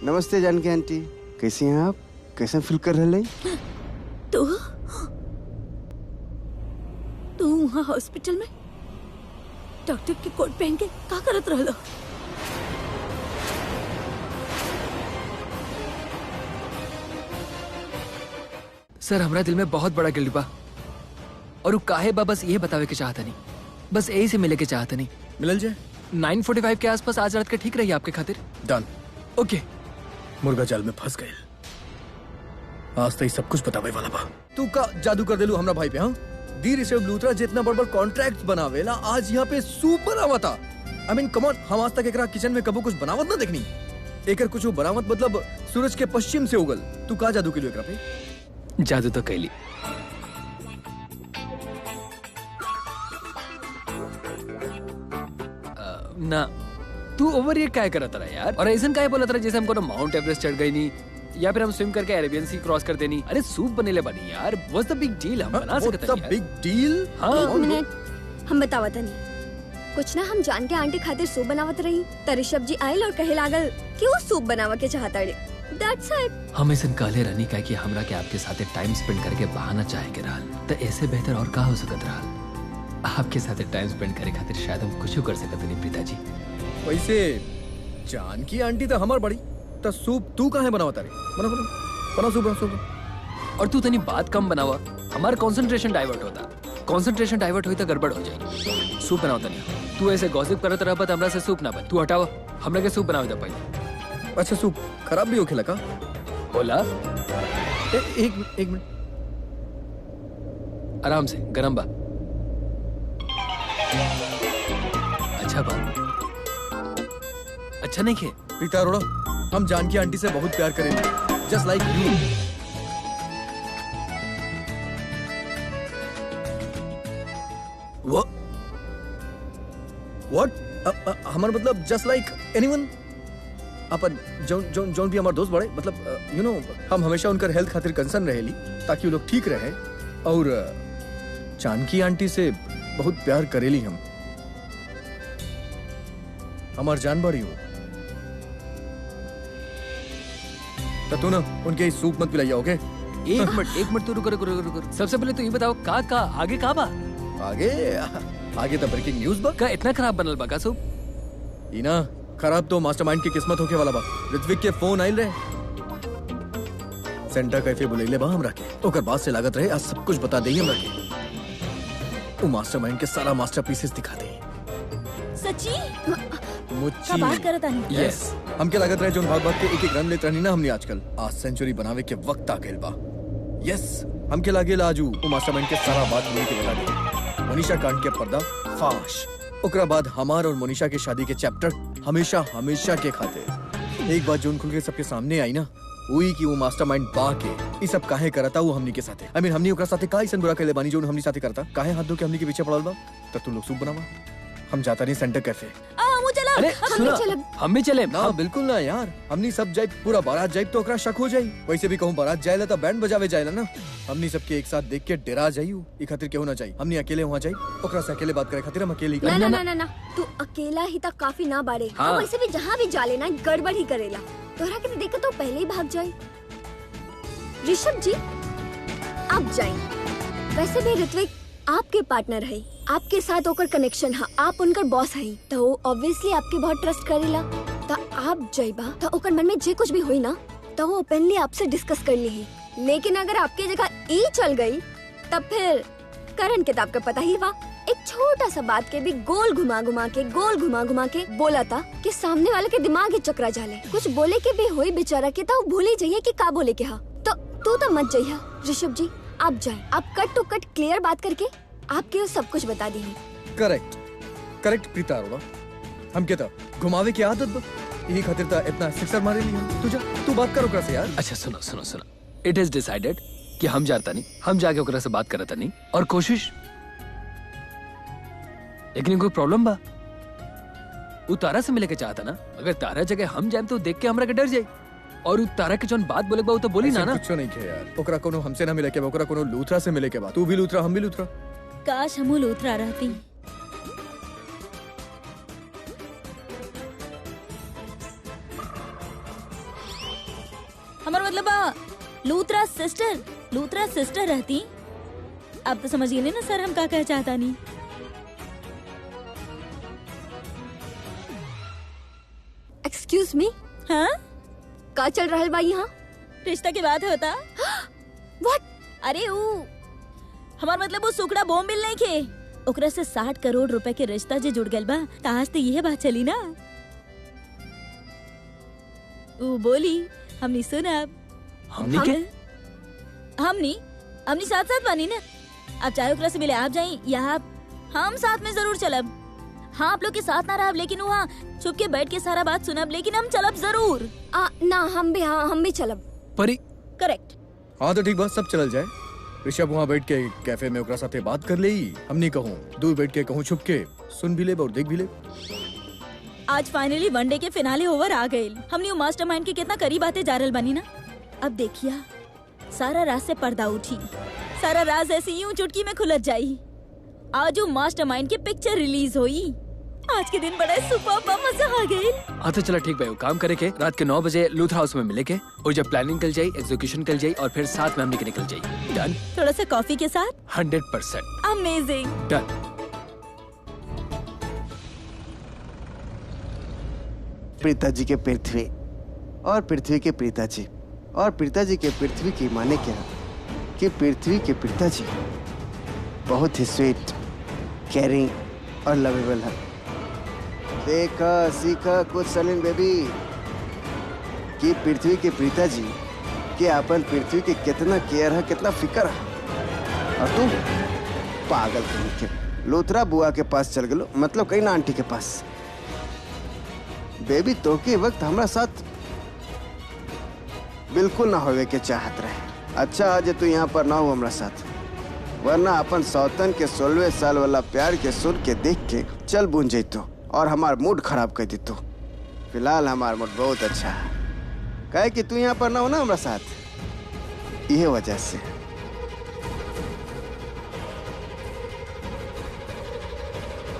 नमस्ते जानकी आंटी, कैसी हैं आप? कैसा फील कर रहे हैं? तू वहाँ हॉस्पिटल में डॉक्टर के कोट पहन के का करत रहलो? सर हमरा दिल में बहुत बड़ा गिल्ट बा और काहे बा बस ये बतावे के चाहता नहीं, बस यही से मिले के चाहता नहीं। मिलल जाए 9:45 के आसपास आज रात के ठीक रही आपके खातिर। डन। ओके। मुर्गा जाल में फंस गए। आज तो सब कुछ बतावे वाला बा। तू का जादू कर देलू हमरा भाई पे? हाँ, दी ऋषभ लूथरा जितना बड़ बड़ कॉन्ट्रैक्ट बनावेला आज यहाँ पे सूप बनावता। आई मीन कम ऑन, हम आज तक एकरा किचन में कबो कुछ बनावत ना देखनी। एकर कुछ बनावत मतलब सूरज के पश्चिम से उगल। तू का जादू के लिए एकरा पे? जादू तो कैली। ना तू ओवर ये क्या करता रहा यार, और ऐसा क्या बोला था जैसे हमको ना माउंट एवरेस्ट चढ़ गई नहीं या फिर हम स्विम करके अरेबियन सी क्रॉस कर देनी। अरे सूप बनेले बनी यार, व्हाट्स द बिग डील? हम बना सकते हैं यार। Big deal? हाँ। एक मिनट हम बतावत नहीं कुछ ना। हम जान के आंटी खातिर सूप बनावत रही त ऋषभ जी आयल और कहे लागल कि वो सूप बनावा के चाहता रे। That's it. हम ऐसा काले रहनी का कि हमरा के आपके साथ टाइम स्पेंड करके बहाना चाहे के रहल तो ऐसे बेहतर और का हो सकत रहल। आपके साथ टाइम स्पेंड करे खातिर शायद हम कुछ कर सकत नहीं प्रीता जी। वैसे जानकी आंटी तो हमार बड़ी तो सूप तू कहाँ बनावता रे? बना बना बना सूप, बना सूप। और तू तनी बात कम बनावा, हमारा कंसंट्रेशन डाइवर्ट होता। कंसंट्रेशन डाइवर्ट हुई तो गड़बड़ हो जाएगी। सूप बनाओ तनी। तू ऐसे गॉसिप करत रहा हमरा से सूप ना बन। तू हटावा, हमरा के सूप बनावे दे पहले। अच्छा सूप खराब भी होखे लगा? होला एक मिनट आराम से, गरम बा। अच्छा बा, अच्छा नहीं खे? प्रीता अरोड़ा, हम जानकी आंटी से बहुत प्यार करेंगे, जस्ट लाइक यू। व्हाट? हमार मतलब जस्ट लाइक एनीवन। अपन जौन भी हमार दोस्त बड़े मतलब यू नो हम हमेशा उनकर हेल्थ खातिर कंसर्न रहेली ताकि वो लोग ठीक रहे। और जानकी आंटी से बहुत प्यार करेली हम। हमार जान बड़ी हो तो तू ना उनके सूप मत पिलाइया, ओके? एक मिनट तू रुको। सबसे पहले तो ये बताओ का आगे का बा? आगे तो ब्रेकिंग न्यूज बा। का इतना खराब बनल बा का सूप? ई ना खराब तो मास्टरमाइंड की किस्मत होके वाला बा। ऋत्विक के फोन आइल रहे, सेंटर कैफे बुलेले बा हमरा के। ओकर बाद से लागत रहे आज सब कुछ बता देई हमरा के। वो मास्टरमाइंड के सारा मास्टरपीसेस दिखा दे। सच्ची? मुच्ची का बात करत आनी? यस। हमके लागत रहे जोन भाग भाग के एक रन लेत रहनी ना हमने आजकल, आज सेंचुरी बनावे के वक्त आ गइल बा। यस, हमके लागेला आजू वो मास्टरमाइंड के सारा बात मिल के बता दे। मोनिशा कांड के पर्दा फाश। ओकरा बाद हमार और मोनिशा के शादी के चैप्टर हमेशा के खाते एक बात जोन खुल के सबके सामने आई ना, वही कि वो मास्टरमाइंड बा के ये सब काहे करता वो हमनी के साथे। आई मीन हमनी ओकरा साथे का ऐसा बुरा कइले बानी जोन हमनी साथे करता। काहे हाथ धो के हमनी के पीछे पड़ल बा? त तू लोग सूप बनावा, हम जाता नहीं सेंटर कैफे। अरे सुना, हम भी चले ना बिल्कुल ना यार, हमनी सब जाए पूरा बारात जाए तो ओकरा शक हो जाई। वैसे भी कहूं बारात जाएला तो बैंड बजावे जाएला ना। हमनी सबके एक साथ देख के डरा जाइयो, ई खातिर केहू ना जाई। हमनी अकेले वहां जाई, ओकरा से अकेले बात करे खातिर हम अकेले ही। ना तू अकेला ही तक काफी ना बाड़े। हाँ। वैसे भी जहाँ भी जाले ना गड़बड़ ही करेला। तोहरा के देखे तो पहले ही भाग जाए। ऋषभ जी आप जाए। वैसे भी ऋत्विक आपके पार्टनर है, आपके साथ होकर कनेक्शन है, आप उनकर बॉस है तो ऑब्वियसली आपके बहुत ट्रस्ट करेला। तो आप जाइबा तो ओकर मन में जे कुछ भी हुई ना तो वो ओपनली आपसे डिस्कस कर ली है। लेकिन अगर आपकी जगह ई चल गई तब फिर करण के तो आपको पता ही बा, एक छोटा सा बात के भी गोल घुमा घुमा के बोला था कि सामने वाले के दिमाग ही चकरा जाले। कुछ बोले के भी हुई बेचारा के तो भूल ही जाइए कि का बोले के हा। तो तू तो मत जाइए ऋषभ जी, आप जाए। आप कट टू कट क्लियर बात करके आपके सब कुछ बता दी है। करेक्ट प्रीता अरोड़ा, हम कहता घुमावे की आदत बा, यही खातिर ता इतना सिक्सर मारे लिया। तू बात करो ओकरा से यार। अच्छा सुनो, इट इज डिसाइडेड कि हम जाता नहीं, हम जाके ओकरा से बात करता नहीं और कोशिश। लेकिन कोई प्रॉब्लम बा, वो तारा से मिले के चाहता ना। अगर तारा जगह हम जाए तो देख के हमरा के डर जाए और उ तारा के जोन बात बोले बा तो बोली ना। कुछ नहीं किया यार, ओकरा कोनो हमसे ना मिले के बा, ओकरा कोनो लूथरा से मिले के बा। तू भी लूथरा, हम भी लूथरा। काश हम लूथरा रहती। हमारा मतलब लूथरा सिस्टर रहती। अब तो समझिए नहीं ना सर हम का कह चाहता नहीं। एक्सक्यूज मी, हाँ का चल रहा है भाई यहाँ? रिश्ता की बात होता। What? अरे हमार मतलब वो सुकड़ा बॉम्ब मिल नहीं खे, ओकरा से 60 करोड़ रुपए के रिश्ता जे जुड़ गल बा। आज तो यह बात चली ना। वो बोली हमनी सुनब। हमने के हमनी साथ साथ बानी ना। आप चाहे ओकरा से मिले आप जाई या हम साथ में जरूर चलब। हाँ आप लोग के साथ ना रहब लेकिन वहाँ छुप के बैठ के सारा बात सुनब, लेकिन हम चलब जरूर। ना हम भी चलब। परी करेक्ट। हाँ तो ठीक बात, सब चल जाए। ऋषभ वहाँ बैठ के कैफे में ओकरा साथे बात कर ले, हमनी कहूँ दूर बैठ के कहूँ छुप के सुन भी ले और देख भी ले। आज फाइनली वनडे के फिनाले ओवर आ गए। हमने मास्टरमाइंड के कितना करीब आते जा रहल बनी ना। अब देखिया सारा राज से पर्दा उठी, सारा राज ऐसे यूं चुटकी में खुलत जाई। आज वो मास्टरमाइंड की पिक्चर रिलीज हुई। आज के दिन बड़ा सुपर मजा आ गई। हाँ तो चला ठीक भाई, वो काम करे के रात के 9 बजे लूथर हाउस में मिले के, और जब प्लानिंग कल जाए, एग्जीक्यूशन कल जाए, और फिर साथ में हम निकल जाए। डन। थोड़ा सा कॉफी के साथ 100% अमेजिंग। डन। प्रीता जी के पृथ्वी और पृथ्वी के प्रीता जी और प्रीता जी के पृथ्वी की माने क्या कि पृथ्वी के प्रीता जी बहुत ही स्वीट, केयरिंग और लवेबल है। देखा सीखा कुछ सलीम बेबी कि पृथ्वी के प्रीता जी के अपन पृथ्वी के कितना केयर है, कितना फिक्र है। और तुम पागल कहीं के लूथरा बुआ के पास चल गलो, मतलब कहीं ना आंटी के पास। बेबी तो के वक्त हमारा साथ बिल्कुल ना होवे के चाहत रहे। अच्छा आज तू यहाँ पर ना हो हमारा साथ, वरना अपन सौतन के 16वें साल वाला प्यार के सुन के देख के चल बुन जैतो और हमार मूड खराब कर देतो। फिलहाल हमार मूड बहुत अच्छा है, कहे कि तू यहाँ पर ना हो ना हमारा साथ, यह वजह से।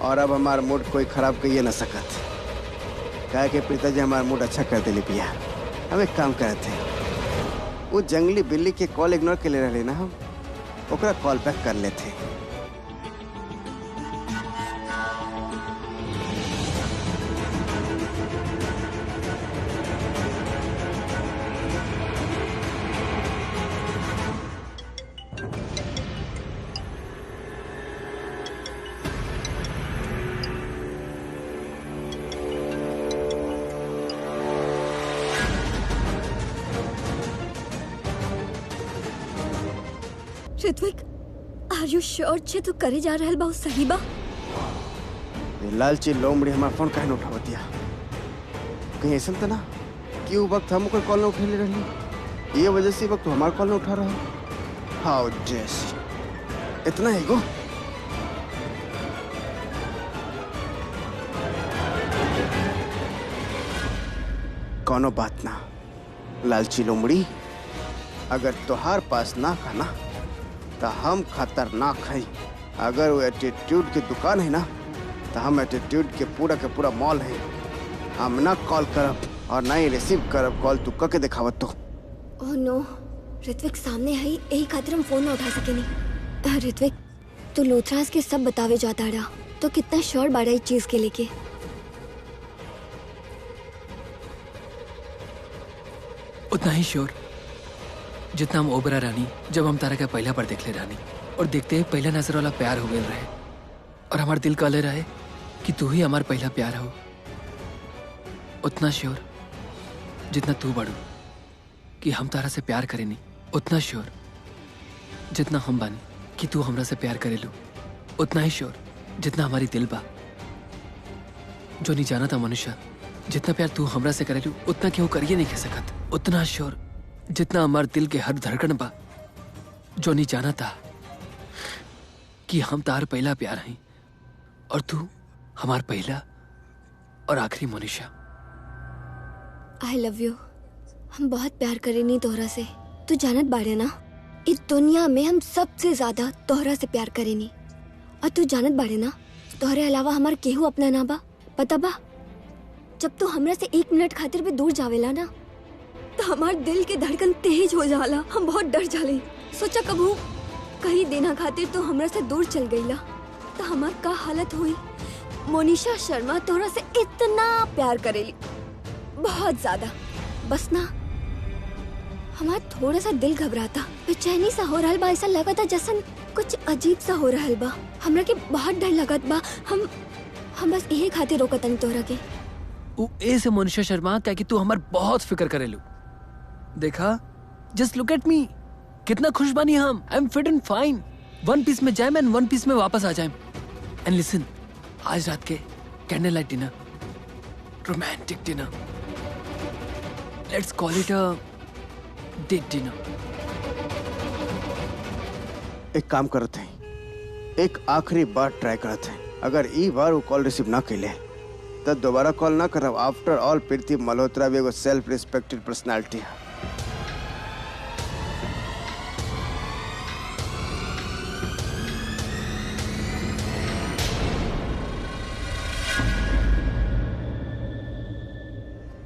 और अब हमार मूड कोई खराब करिए ना सकत, कहे कि पिताजी हमारा मूड अच्छा कर दिले पिया। हम एक काम करे थे, वो जंगली बिल्ली के कॉल इग्नोर के ले रहे ना, हम ओकरा कॉल बैक कर लेते। ऋत्विक, आर यू श्योर छे तू करे जा रहल बा सही बा? लालची लोमड़ी हमारा फोन काहे न उठाव दिया? कहीं ऐसा तो ना कि वो वक्त हम कोई कॉल न उठे ले रही, ये वजह से वक्त हमारा कॉल न उठा रहा। हाउ जैसी इतना है गो। कोनो बात ना लालची लोमड़ी, अगर तोहार पास ना खाना तो हम खतरनाक है। अगर वो एटीट्यूड की दुकान है ना तो हम एटीट्यूड के पूरा मॉल है। हम ना कॉल करब और ना ही रिसीव करब कॉल, तू करके दिखावत तो। ओह नो, ऋत्विक सामने है, यही खातिर हम फोन ना उठा सके नहीं। ऋत्विक तू लूथराज के सब बतावे जाता रहा, तो कितना श्योर बाड़ा इस चीज के लेके? उतना ही श्योर जितना हम ओबरा रानी जब हम तारा का पहला बार देख ले रानी, और देखते ही पहला नजर वाला प्यार हो गया रहे, और हमारे दिल कहले रहे कि तू ही हमारा पहला प्यार हो। उतना श्योर जितना तू बड़ू कि हम तारा से प्यार करे नहीं, उतना श्योर जितना हम बानी कि तू हमरा से प्यार करे लू, उतना ही श्योर जितना हमारी दिल बा। जो नहीं जाना था मनुष्य, जितना प्यार तू हमरा से करे लू उतना क्यों करिए नहीं कह सकत। उतना श्योर जितना हमारे दिल के हर धड़कन बा। जो नहीं जाना था कि हम तार पहला प्यार हैं और तू हमार पहला और आखिरी मनुष्य। I love you. हम बहुत प्यार करे नहीं तोहरा से, तू जानत बाड़े ना, इस दुनिया में हम सबसे ज्यादा तोहरा से प्यार करे नहीं। और तू जानत बाड़े ना, तोहरे अलावा हमार केहू अपना ना बा। पता बा, जब तू हमरा से 1 मिनट खातिर भी दूर जावेला ना तो हमार दिल के धड़कन तेज हो जाला, हम बहुत डर जाले। सोचा कबू कहीं देना खातिर तो हमरा से दूर चल गईला तो हमार का हालत हुई। मोनिशा शर्मा तोरा से इतना प्यार करेली, बहुत ज्यादा। बस ना हमार थोड़ा सा दिल घबराता, बेचैनी सा हो रहल बा, ऐसा लगा था जैसन कुछ अजीब सा हो रहल बा। हमरा के बहुत डर लगत बा। हम बस यही खातिर रोकतनी तोरा के। ए से मोनिशा शर्मा क्या कि तू हमार बहुत फिक्र करेलू। देखा, जस्ट लुक एट मी, कितना खुश बानी हम। I am fit and fine. One piece में जाए एंड वन पीस में वापस आ जाए। एंड लिसन, आज रात के candle light dinner, romantic dinner, let's call it a date dinner. एक काम करते हैं, एक आखिरी बार ट्राई करते हैं। अगर ई बार वो कॉल रिसीव ना कैले तो दोबारा कॉल ना करब। आफ्टर ऑल प्रीति मल्होत्रा भी एगो सेल्फ रिस्पेक्टेड पर्सनालिटी है।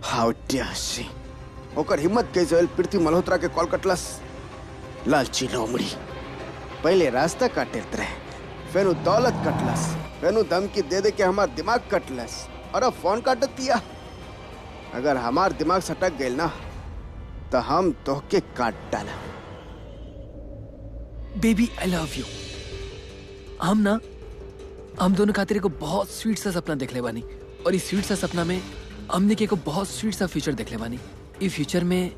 हाउ डेयर शी, ओकर हिम्मत कैसे होल प्रीति मल्होत्रा के कॉल कटलस। लालची लोमड़ी, पहले रास्ता काटत रहे, फिर दौलत कटलस, फिर धमकी दे दे के हमार दिमाग कटलस और अब फोन काटत दिया। अगर हमार दिमाग सटक गए ना तो हम तोहके काट डाला। Baby I love you. हम दोनों खातिर को बहुत स्वीट सा सपना देख ले बानी और इस स्वीट सा सपना में हमने के को बहुत स्वीट सा फ्यूचर देख ले बानी। इस फ्यूचर में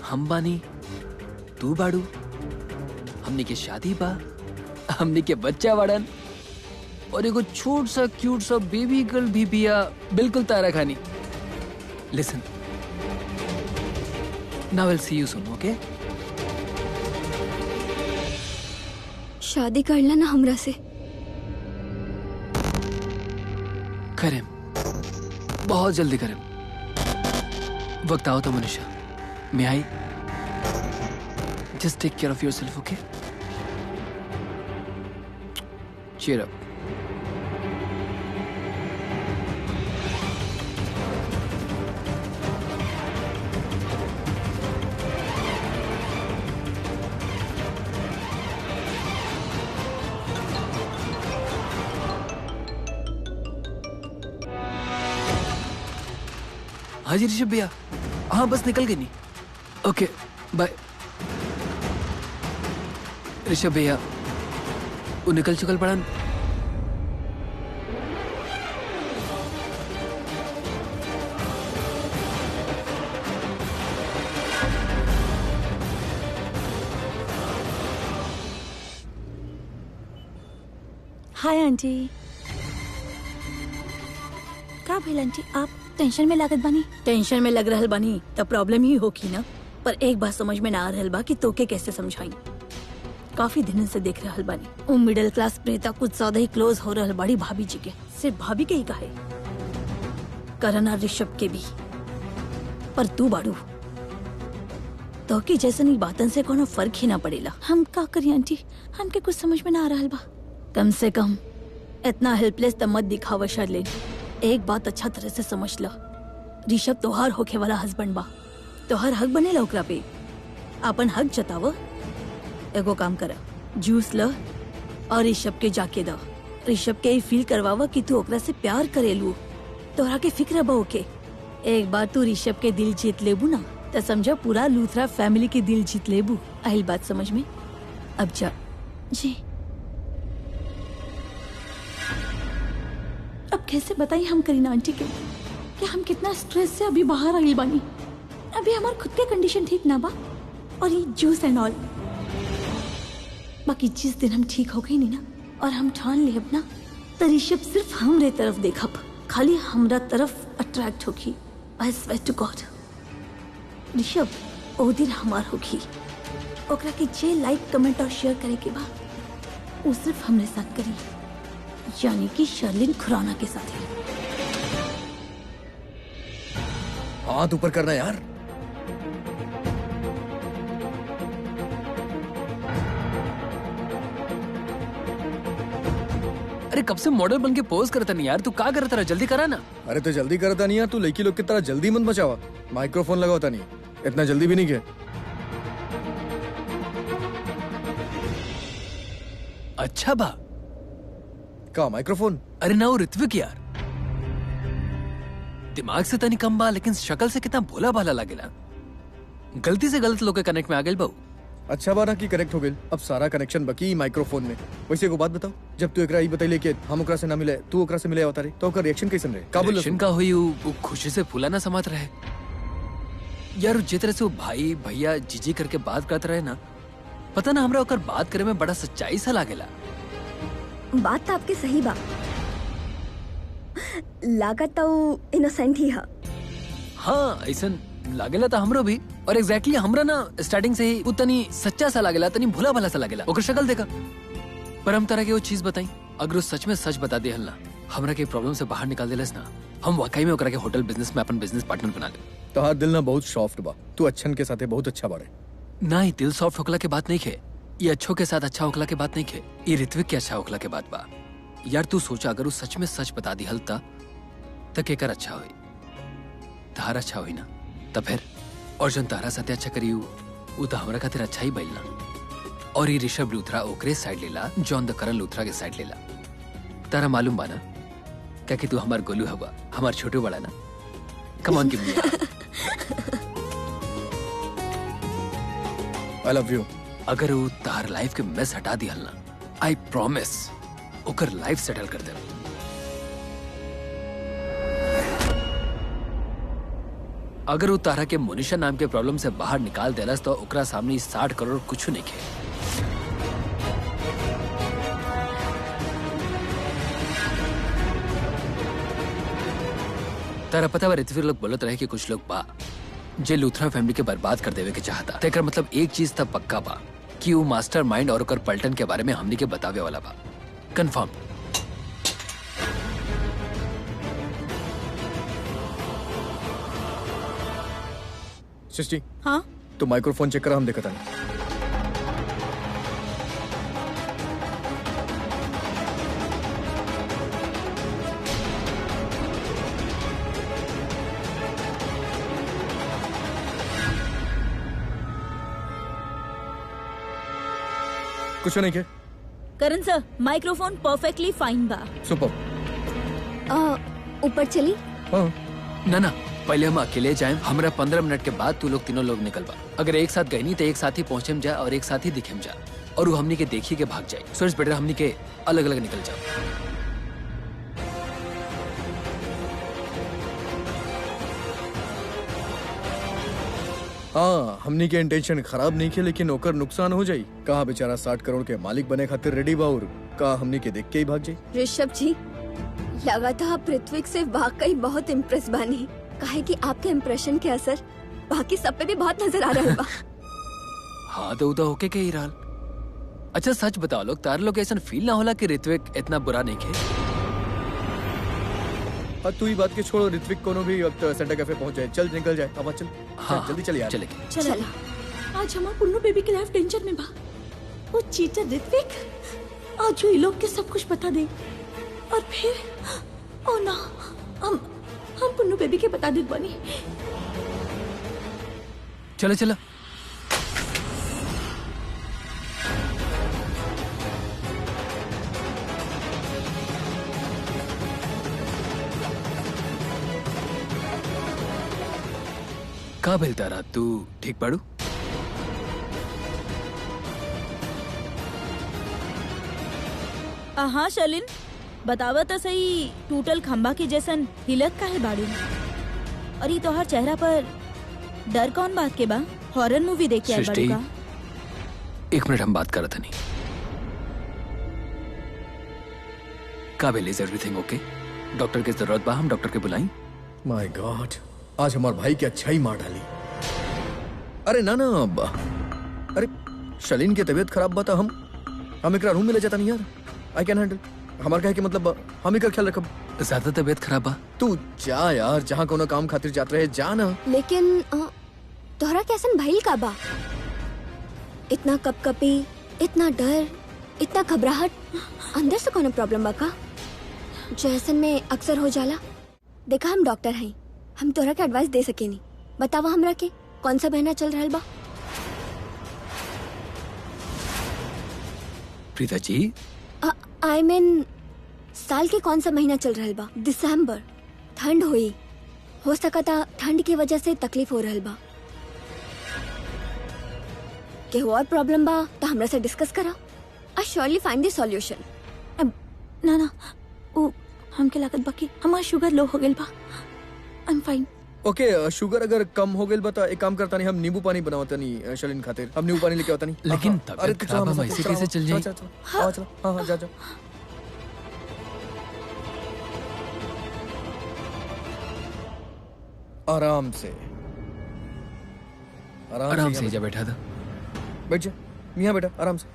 हम बानी, तू बाड़ू, हमने के शादी बा, हमने के बच्चा बाड़न और एगो छोट सा क्यूट सा बेबी गर्ल भी बिया, बिल्कुल तारा खानी। लिसन, नाउ विल सी यू सून, ओके? शादी कर लेना हमरा से। करें, बहुत जल्दी करें। वक्त आओ तो मनीषा, मैं आई। Just take care of yourself, okay? Cheer up. हाँ जी ऋषभ भैया, हाँ बस निकल गई नहीं। ओके बाय। ऋषभ भैया वो निकल चुकल पड़ा। Hi aunty. का भेल आंटी, आप टेंशन में लागत बानी? टेंशन में लग रहल बानी तब प्रॉब्लम ही होगी ना। पर एक बात समझ में ना आ रहल बा कि तोके कैसे समझाई। काफी दिनों से देख रहल बानी वो मिडिल क्लास प्रीता कुछ ज्यादा ही क्लोज हो रहल बाड़ी भाभी जी के। सिर्फ भाभी के ही कहे, करण और ऋषभ के भी। पर तू बाड़ू, तो की जैसन बातन से कोनो फर्क ही ना पड़ेला। हम का करी आंटी, हमके कुछ समझ में ना आ रहल बा। कम से कम इतना हेल्पलेस तो मत दिखावा शार्लेन। एक बात अच्छा तरह से समझ ला, ऋषभ तोहार होके वाला हस्बैंड बा। तोहार हक बनेला ओकरा पे, अपन हक जताव। एगो काम करा, जूस ल और ऋषभ के जाके दा। ऋषभ के फील करवावा कि तू ओकरा से प्यार करेलू, तोहरा के फिक्र बा ओके। एक बार तू ऋषभ के दिल जीत लेबू ना तो समझो पूरा लूथरा फैमिली के दिल जीत लेबू। आइल बात समझ में? अब जा। जी अब कैसे बताई हम करीना आंटी के कि हम कितना स्ट्रेस से अभी बाहर आइल बानी। अभी हमार खुद के कंडीशन ठीक ना बा और ये जूस एंड ऑल। बाकी जिस दिन हम ठीक हो गई नहीं ना और हम ठान ले अपना, तो ऋषभ सिर्फ हमरे तरफ देखब, खाली हमरा तरफ अट्रैक्ट होगी। I swear to God, Rishabh ओ दिन हमार होगी। ओकरा के जे लाइक कमेंट और शेयर करे के बा वो सिर्फ हमरे साथ करी, यानी कि शर्लिन खुराना के साथ ही। हाथ ऊपर करना यार। अरे कब से मॉडल बन के पोज करता नहीं यार, तू का करता रहा, जल्दी करा ना। अरे तो जल्दी करता नहीं यार, तू लड़की लोग की तरह जल्दी मत मचावा। माइक्रोफोन लगा होता नहीं, इतना जल्दी भी नहीं किया। अच्छा बा का माइक्रोफोन? अरे ना वो ऋत्विक यार, दिमाग से तनी कम बा लेकिन शक्ल से कितना भोला भाला लगेला। गलती से गलत लोग के कनेक्ट में आ गए बाबू। अच्छा बारा की कनेक्ट हो गई, अब सारा कनेक्शन बकी माइक्रोफोन में। वैसे को बात बताओ, जब तू एकरा ई बतैले कि हम ओकरा से ना मिले, तू ओकरा से मिले होता रे, तो ओकर रिएक्शन कैसन रहे? का बोल रिएक्शन का हुई वो खुशी से फूला ना समात रहे यार। जिस तरह से वो भाई भैया जीजी करके बात करते रहे ना, पता ना हमरा ओकर बात करे में बड़ा सच्चाई सा लागेला। बात तो आपके सही बा, लागत तो इनोसेंट ही है। हाँ ऐसा लागेला था हमरो भी, और एग्जैक्टली हमरा ना स्टार्टिंग से ही उतनी सच्चा सा लागेला, तनी भोला भाला सा लागेला ओकर शक्ल देखा। पर हम तरह के वो चीज बताई, अगर वो सच में सच बता दे ना, हमरा के प्रॉब्लम से बाहर निकाल देलस ना, हम वाकई में ओकरा के होटल बिजनेस में अपन बिजनेस पार्टनर बना ले। तोहार दिल ना बहुत सॉफ्ट बा, तू अच्छन के साथे बहुत अच्छा बाड़े। ना ही दिल सॉफ्ट होकला के बात नहीं खे, ये अच्छों के साथ अच्छा होकला के बात नहीं खे, ये ऋत्विक के अच्छा होकला के बात बा। यार तू सोचा अगर वो सच में सच बता दी हलता तक एकर अच्छा हुई, तारा अच्छा हुई ना, तब फिर और जन तारा साथे अच्छा करी वो तो हमरा खातिर अच्छा ही बैल ना। और ये ऋषभ लूथरा ओकरे साइड लेला, जॉन द करण लूथरा के साइड लेला। तारा मालूम बा ना क्या कि तू हमार गोलू हवा, हमार छोटू बड़ा ना। Come on give me I love you. अगर वो तार लाइफ के मेस हटा दी हलना, आई प्रॉमिस ओकर लाइफ सेटल कर दे। अगर वो तारा के मोनिशा नाम के प्रॉब्लम से बाहर निकाल देलस तो ओकरा सामने 60 करोड़ कुछ नहीं खे। तारा पता बा ऋत्विक लोग बोलत रहे कि कुछ लोग बा जे लूथरा फैमिली के बर्बाद कर देवे के चाहता। तेकर मतलब एक चीज तब पक्का बा कि वो मास्टर माइंड और ओकर पलटन के बारे में हमनी के बतावे वाला बा, कंफर्म। सृष्टि, हाँ तो माइक्रोफोन चेक करा, हम देखता नहीं। कुछ नहीं के करण सर, माइक्रोफोन परफेक्टली फाइन बा। सुपर। ऊपर चली। हाँ ना ना, पहले हम अकेले जाएं, हमरा 15 मिनट के बाद तू लोग तीनों लोग निकलबा। अगर एक साथ गई नहीं तो एक साथ ही पहुंचे जा और एक साथ ही दिखे जा, और वो हमनी के देखी के भाग जाए। सो इट्स बेटर हमनी के अलग अलग निकल जाओ। हाँ, हमनी के इंटेंशन खराब नहीं किया, लेकिन ओकर नुकसान हो जाई। कहा बेचारा 60 करोड़ के मालिक बने खातिर रेडी बा, और का हमनी के देख के ही भाग जाई। ऋषभ जी, लगा था आप ऋत्विक से वाकई बहुत इम्प्रेस बानी, काहे कि आपके इम्प्रेशन के असर बाकी सब पे भी बहुत नजर आ रहा बा। हाँ तो उदा होके के ही रहल। अच्छा सच बताओ लोग, तार लोग ऐसा फील ना होला कि ऋत्विक इतना बुरा नहीं खे? हाँ, तू ही बात के छोड़ो, ऋत्विक कोनो भी वक्त सेंटर कैफे पहुंच जाए। चल निकल जाए, अब चल। हाँ जल्दी चल यार। चलेंगे। चला। आज हमार पुन्नू बेबी के लाइफ टेंशन में बा। वो चीटर ऋत्विक आज जो ये लोग के सब कुछ बता दे, और फिर ओ ना, हम पुन्नू बेबी के बता दे बनी। चलो चलो। का भेलता रहा, तू ठीक पड़ू? हाँ शर्लिन, बतावा तो सही, टूटल खंबा के जैसन हिलत का है बाड़ू, और ये तोहर चेहरा पर डर कौन बात के बा? हॉरर मूवी देख के आए बाड़ू का? एक मिनट, हम बात कर रहे थे। नहीं काबिल, इज एवरीथिंग ओके? डॉक्टर की जरूरत बा, हम डॉक्टर के बुलाई? माय गॉड, आज हमारे भाई की अच्छाई मार डाली। अरे ना ना, अरे शलीन की तबीयत खराब बता, हम एक रूम में ले जाता नहीं यार। I can handle. हमारे कहे कि मतलब हम ही का ख्याल रखब। ज्यादा तबीयत खराब बा? तू जा यार, जहाँ कोनो काम खातिर जात रहे जा ना। लेकिन तोहरा कैसन भइल का बा? इतना कपकपी, इतना डर, इतना घबराहट, अंदर से कोनो प्रॉब्लम बा का? जैसन में अक्सर हो जाला। देखा हम डॉक्टर हैं, हम तोरा के एडवाइस दे सके नहीं। बतावा हमरा के कौन सा महीना चल रहा बा? प्रीता जी, आई मीन साल के कौन सा महीना चल रहा बा? दिसंबर। ठंड हुई, हो सकता ठंड की वजह से तकलीफ हो रहा बा। केहू और प्रॉब्लम बा तो हमरा से डिस्कस करा। आई श्योरली फाइंड द सॉल्यूशन। ना ना, वो हमके लागत बाकी हमार शुगर लो हो गेल बा। I am fine. Okay, sugar अगर कम हो गई बता एक काम करता नहीं, हम नींबू पानी बनावता नहीं शलिन खातिर। हम नींबू पानी लेके आता नहीं। लेकिन हाँ, तबीयत तू खराब चला, है, ऐसे कैसे चल जाए? चल हाँ जा जा। आराम से आराम से जा, बैठा था। बैठ जा मियाँ बेटा, आराम से।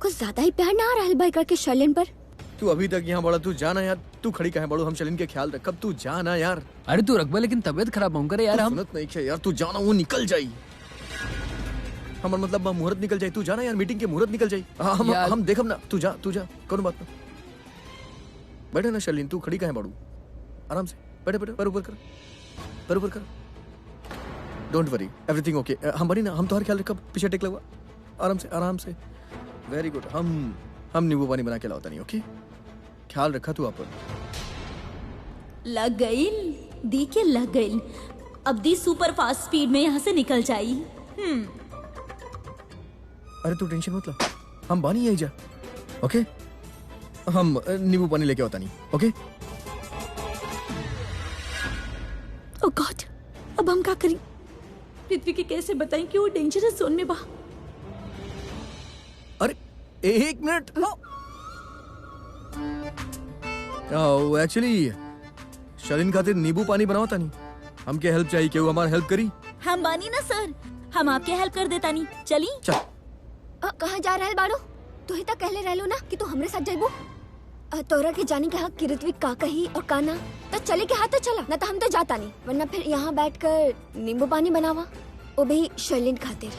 कुछ ज्यादा ही प्यार ना आ रहा बा एकरा के शैलिन पर। तू अभी तक यहाँ बड़ा, तू जाना यार। तू खड़ी कहाँ बड़ो, हम शलिन के ख्याल रख। कब तू जाना यार। अरे तू रखबा, लेकिन तबीयत खराब हों करे यार। हम सुनत नहीं क्या यार, तू जाना, वो निकल जाई। हमार मतलब मुहूर्त निकल जाए। तू जाना यार, मीटिंग के मुहूर्त निकल जाए। हम देखब ना। तू जा कौन बात ना। बैठे ना शलिन, तू खड़ी कहाँ बड़ू, आराम से बैठे बैठे, पर ऊपर कर। डोंट वरी, एवरीथिंग ओके। हम बनी ना, हम तो हर ख्याल रखब। पीछे टेक लगवा, आराम से। Very good. हम नींबू पानी बना के लाओ नहीं। ओके, ख्याल रखा तू अपन। लग गई दी के लग गई। अब दी सुपर फास्ट स्पीड में यहाँ से निकल जाई। अरे तू टेंशन मत ला, हम बानी यही जा। ओके, हम नींबू पानी लेके आता नहीं। ओके ओह गॉड, अब हम क्या करें? पृथ्वी के कैसे बताएं कि वो डेंजरस जोन में बा? अरे एक मिनट। एक्चुअली शलिन खातिर नींबू पानी बनावता नहीं। हमके हेल्प चाहिए, केहू हमार हेल्प करी? हम बानी ना सर, हम आपके हेल्प कर देता नहीं। चली चल। कहाँ जा रहा है बाड़ो? तू ही तक कहले रहलो ना कि तू हमरे साथ जाइबो। तोरा के जाने के हक की ऋत्विक का कही और का ना, तो चले के हाथ तो चला ना, तो हम तो जाता नहीं। वरना फिर यहाँ बैठकर नींबू पानी बनावा, वो भी शर्लिन खातिर।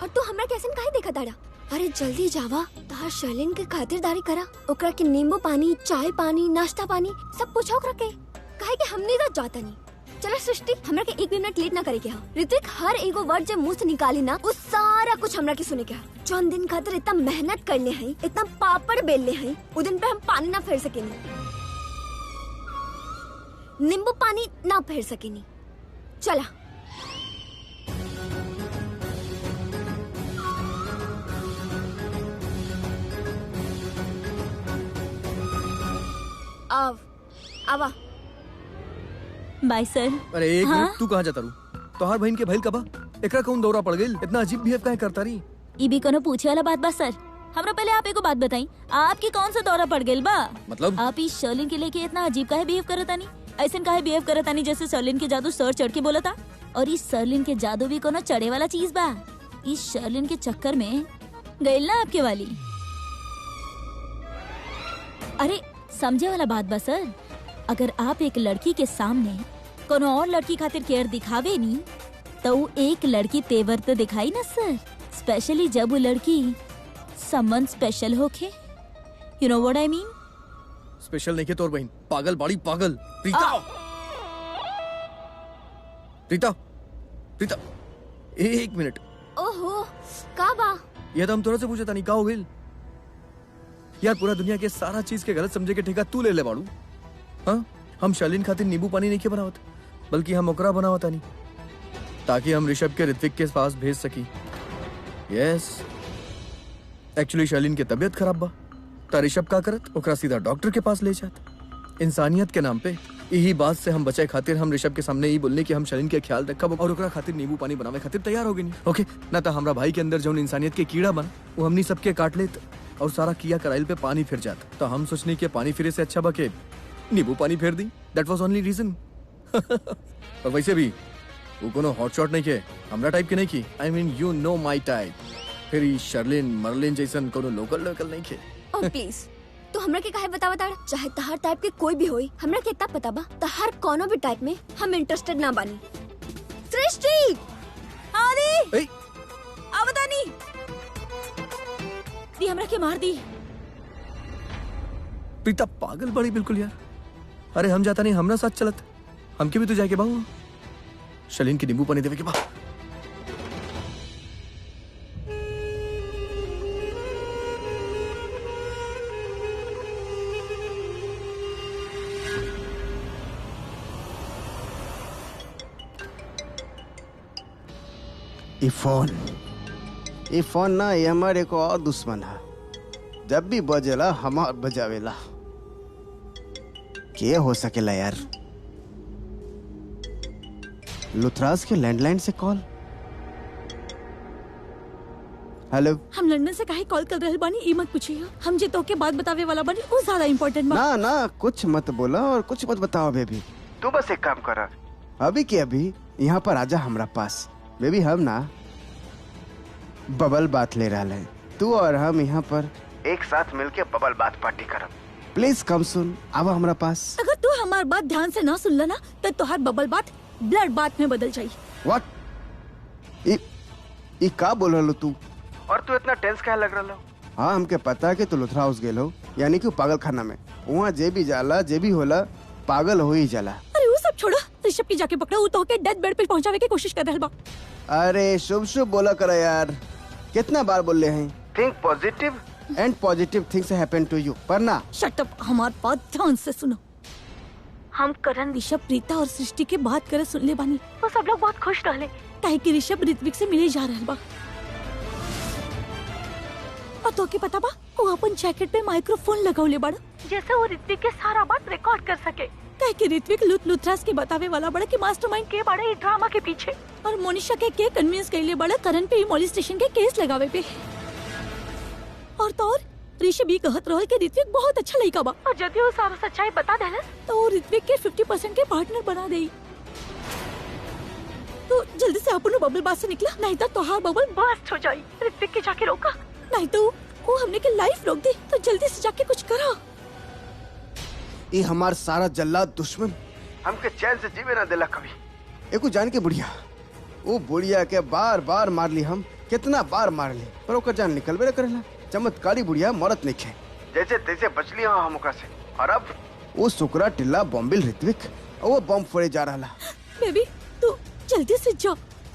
और तू हमरा कैसे काहे देखा ताड़ा? अरे जल्दी जावा, तार शर्लिन के खातिरदारी करा। ओकरा के नींबू पानी, चाय पानी, नाश्ता पानी सब पूछा ओकरा के। काहे कि हमने तो जाता नहीं। चलो सृष्टि, हमरा के एक भी मिनट लेट ना करे के हा। ऋत्विक हर एगो वर्ड जब मुंह से निकाली ना, उस सारा कुछ हमरा के सुने के हा। जौन दिन खातिर इतना मेहनत करले हैं, इतना पापड़ बेलले हैं, उस दिन पे हम पानी ना फेर सकेनी, नींबू पानी ना फेर सकेनी। चला आवा। बाय सर। अरे एक हाँ? मिनट, तू कहाँ जाता रू? तोहार बहन के भइल कबा? एकरा कौन दौरा पड़ गई? इतना अजीब बिहेव काहे करता रही? ई भी कोनो पूछे वाला बात बा सर। हमरा पहले आप एको बात बताई, आपकी कौन सा दौरा पड़ गेल बा? मतलब आप इस शर्लिन के लेके इतना अजीब काहे बिहेव करतानी? ऐसन काहे बिहेव करतानी जैसे शर्लिन के जादू सर चढ़ के बोला था? और इस शर्लिन के जादू भी कोनो चढ़े वाला चीज बा। इस शर्लिन के चक्कर में गइल ना आपके वाली। अरे समझे वाला बात बा सर, अगर आप एक लड़की के सामने कोनो और लड़की खातिर केयर दिखावे नी, तो वो एक लड़की तेवर तो दिखाई ना सर, स्पेशली जब वो लड़की समवन स्पेशल होके। You know what I mean? Special नहीं के तोर बहन, पागल बाड़ी पागल। प्रीता, प्रीता, प्रीता, एक मिनट। ओहो, का बा? यह तो हम तोरा से पूछे था नहीं, का हो गइल? यार पूरा दुनिया के सारा चीज के गलत समझे के ठेका तू ले ले बाड़ू। हाँ, हम शर्लिन खातिर नींबू पानी नहीं के बनावत, बल्कि हम ओकरा बनावता नहीं, ताकि हम ऋषभ के ऋत्विक के पास भेज सकी। यस, एक्चुअली शर्लिन की तबीयत खराब बा, ता ऋषभ का करत ओकरा सीधा डॉक्टर के पास ले जात। इंसानियत के नाम पे यही बात से हम बचे खातिर हम ऋषभ के सामने ही बोलने कि हम शर्लिन के ख्याल रखब और ओकरा खातिर नींबू पानी बनावे खातिर तैयार हो गई। ओके ना, तो हमरा भाई के अंदर जो इंसानियत के कीड़ा बना वो हमनी सबके काट लेत और सारा किया कराइल पे पानी फिर जाता। तो हम सोचने के पानी फिरे से अच्छा बा के नींबू पानी फेर दी। दैट वाज ओनली रीजन। और वैसे भी वो कोनो हॉट शॉट नहीं के, हमरा टाइप के नहीं की। I mean you know my type. फिर ई शर्लिन मर्लिन जैसन कोनो लोकल नहीं के। ओह प्लीज, तो हमरा के काहे बतावा ताड़ा? चाहे तहार टाइप के कोई भी होई, हमरा के इतना पता बा तहार कोनो भी टाइप में हम इंटरेस्टेड ना बानी। सृष्टि, आदि ए, आवतानी दी, हमरा के मार दी। प्रीता पागल बड़ी बिल्कुल यार। अरे हम जाता नहीं, हम ना साथ चलत, हमके भी तो जाके बाहू शलीन की नींबू पानी देवे के बा। ये फोन ना, ये हमारे को और दुश्मन है। जब भी बजेला हमार बजावेला। के हो सकेला यार? लुथराज के लैंडलाइन से कॉल। हेलो। हम लंदन से काहे कॉल कर रहे बानी ई मत पूछिए। हम जे तो के बात बतावे वाला बानी वो ज्यादा इम्पोर्टेंट बा। ना ना कुछ मत बोला और कुछ मत बताओ बेबी। तू बस एक काम कर, अभी के अभी यहाँ पर आजा हमरा पास। बेबी हम ना बबल बात ले रहा है, तू और हम यहाँ पर एक साथ मिलके बबल बात पार्टी करब। प्लीज कम सुन, आवा हमरा पास। अगर तू हमार बात ध्यान से ना सुन लेना तो तुहार बबल बात ब्लड बात में बदल जाई। व्हाट? ई का बोल रहा तू? और तू इतना टेंस क्या लग रहा? हाँ हमके पता है कि तू लुथरा हाउस गेल हो, यानी कि पागल खाना में। वहाँ जे भी जाला जे भी होला पागल हो ही जाला। अरे वो सब छोड़ो, ऋषभ की जाके पकड़ा, वो तो के डेथ बेड पे पहुंचावे की कोशिश कर रहल बा। अरे शुभ शुभ बोला करा यार, कितना बार बोल रहे हैं। Think positive and positive things happen to you. पर ना शट अप, हमार बात ध्यान से सुनो। हम करण, ऋषभ, प्रीता और सृष्टि के बात करे सुन ले बानी। वो सब लोग बहुत खुश रहले काहे कि ऋषभ ऋत्विक से मिले जा रहल बा। और तो के पता बा वो अपन जैकेट पे माइक्रोफोन लगावले बाड़ा, जैसे वो ऋत्विक के सारा बात रिकॉर्ड कर सके। काहे कि ऋत्विक लुथराज के बतावे वाला बड़ा कि मास्टरमाइंड के बाड़े ये ड्रामा के पीछे। और मोनिशा के कन्विंस कइले बड़ा करण पे मोलेस्टेशन के केस लगावे पे। और तो और ऋषभ भी कहत रहल कि ऋत्विक बहुत अच्छा लड़का बा, और यदि वो सारा सच्चाई बता देला तो वो ऋत्विक के 50% के पार्टनर बना देई। तो जल्दी से अपन बबल बात से निकला, नहीं तो तोहार बबल बस्ट हो जाई। ऋत्विक के जाके रोका, नहीं तो वो हमने के लाइफ रोक दी। तो जल्दी से जाके कुछ करो। ये हमार सारा जल्लाद दुश्मन हमके चैन से जीवे ना दिला कभी। एको जान के बुढ़िया, वो बुढ़िया के बार बार मार ली, हम कितना बार मार ली, पर ओकर जान निकलबे न करेला। चमत्कारी बुढ़िया मरत नहीं खे, जैसे तैसे बचली हम ओकरा से। और अब वो सुकरा टिल्ला बॉम्बिल ऋत्विक वो बम फोड़े जा रहा। बेबी तू जल्दी से जा।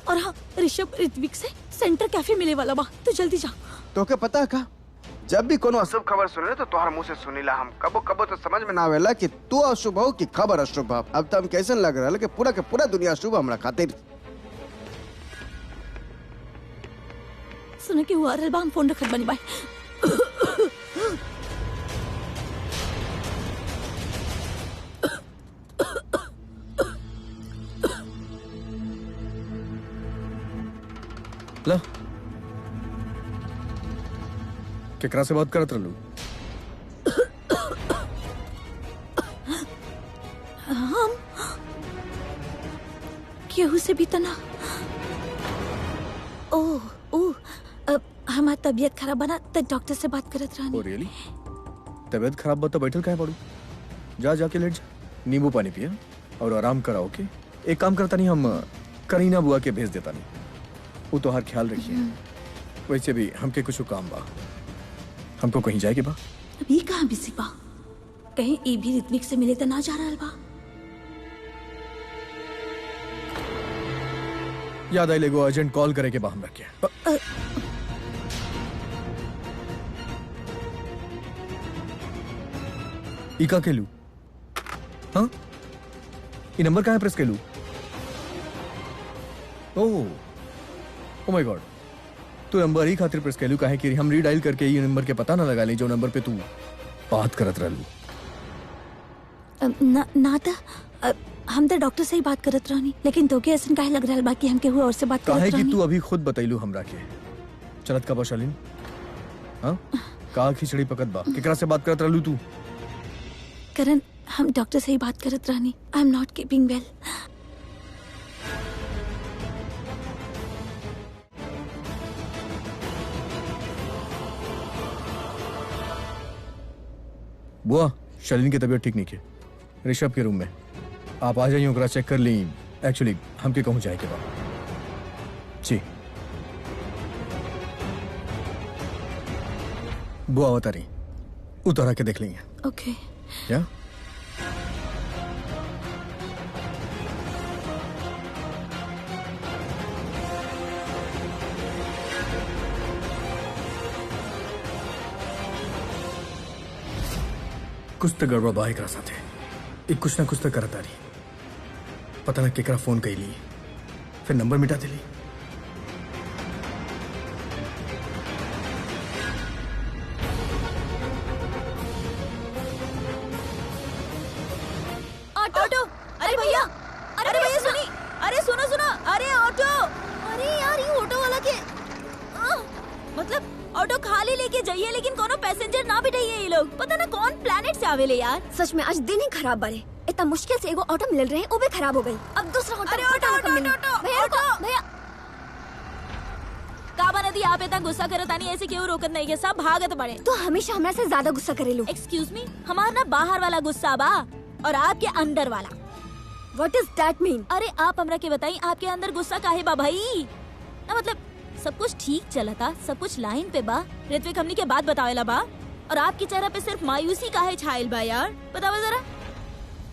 और हाँ, ऋषभ ऋत्विक से सेंटर कैफे मिले वाला बा, तू जल्दी जा। तो क्या पता है का, जब भी कोनो अशुभ खबर सुने तो तोहर मुंह से सुनीला हम। कबो कबो तो समझ में ना आवेला कि तू अशुभ हो कि खबर अशुभ हो। अब तो हम कैसे लग रहा है कि पूरा के पूरा दुनिया अशुभ हमरा खातिर। सुने कि हुआ रहल बा, हम फोन रखत बानी, बाय। ला केकरा से बात करत रहलू? हम केहू से भी तना। ओह अब हमार तबीयत खराब बना तो डॉक्टर से बात करत रहनी। Oh really? तबीयत खराब बा तो बैठल काहे पड़ू? जा जाके लेट जा, नींबू पानी पिया और आराम करा। ओके, एक काम करता नहीं, हम करीना बुआ के भेज देता नहीं, वो तो हर ख्याल रखिए। वैसे भी हमके कुछ काम बा, हमको कहीं जाए के बा। अभी कहाँ बिजी बा? कहीं ई भी ऋत्विक से मिले तो ना जा रहल बा? याद आई लेगो अर्जेंट कॉल करे के बा हमरा के। इका के लू? हाँ, ये नंबर कहाँ प्रेस के लू? ओह माय गॉड, तू नंबर ही खातिर प्रेस के लू काहे कि हम रीडायल करके ये नंबर के पता ना लगा ली जो नंबर पे तू बात करत रहलू। ना था, हम तो डॉक्टर से ही बात करत रहनी, लेकिन तोके ऐसा काहे लग रहल बा कि हमके हुआ और से बात करत काहे रहनी? कि तू अभी खुद बतैलू हमरा के। चलत का बा शालीन? हाँ, का खिचड़ी पकत बा, केकरा से बात करत रहलू तू? करण, हम डॉक्टर से ही बात करत रहनी। I am not keeping well. बुआ, शालीन की तबीयत ठीक नहीं है, ऋषभ के रूम में। आप आ जाइए, ओकरा चेक कर ली। एक्चुअली हमके कहूँ जाए के बाद। जी बुआ बता रही, उतारा के देख लेंगे। ओके या कुछ तो गड़बड़ बा एकरा साथे। एक कुछ ना कुछ तो करता रही। पता ना केकरा फोन कैली, फिर नंबर मिटा दिली। ऑटो, अरे भैया, अरे भैया सुनी, अरे सुनो सुनो, अरे ऑटो, अरे यार ये ऑटो वाला के मतलब ऑटो खाली लेके जाइए लेकिन कोनो पैसेंजर ना बिठाइए। ये लोग पता ना कौन प्लेनेट से आवेले यार। सच में आज दिन ही खराब बारे। इतना मुश्किल से एगो ऑटो मिल रहे वो भी खराब हो गई। अब दूसरा ऑटो। अरे ऑटो भैया रुको, भैया काबा नदी आप इतना गुस्सा करत आनी, ऐसे क्यों रोकत नहीं के सब भागत बड़े। तो हमेशा हमरा से ज्यादा गुस्सा करेलू। एक्सक्यूज मी, हमारा ना बाहर वाला गुस्सा बा और आपके अंदर वाला। व्हाट इज दैट मीन? अरे आप हमरा के बताई आपके अंदर गुस्सा काहे बा भाई? ना मतलब सब कुछ ठीक चला था, सब कुछ लाइन पे बा, ऋत्विक हमनी के बात बतावेला बा और आपके चेहरा पे सिर्फ मायूसी काहे छायल बा यार? बताओ जरा।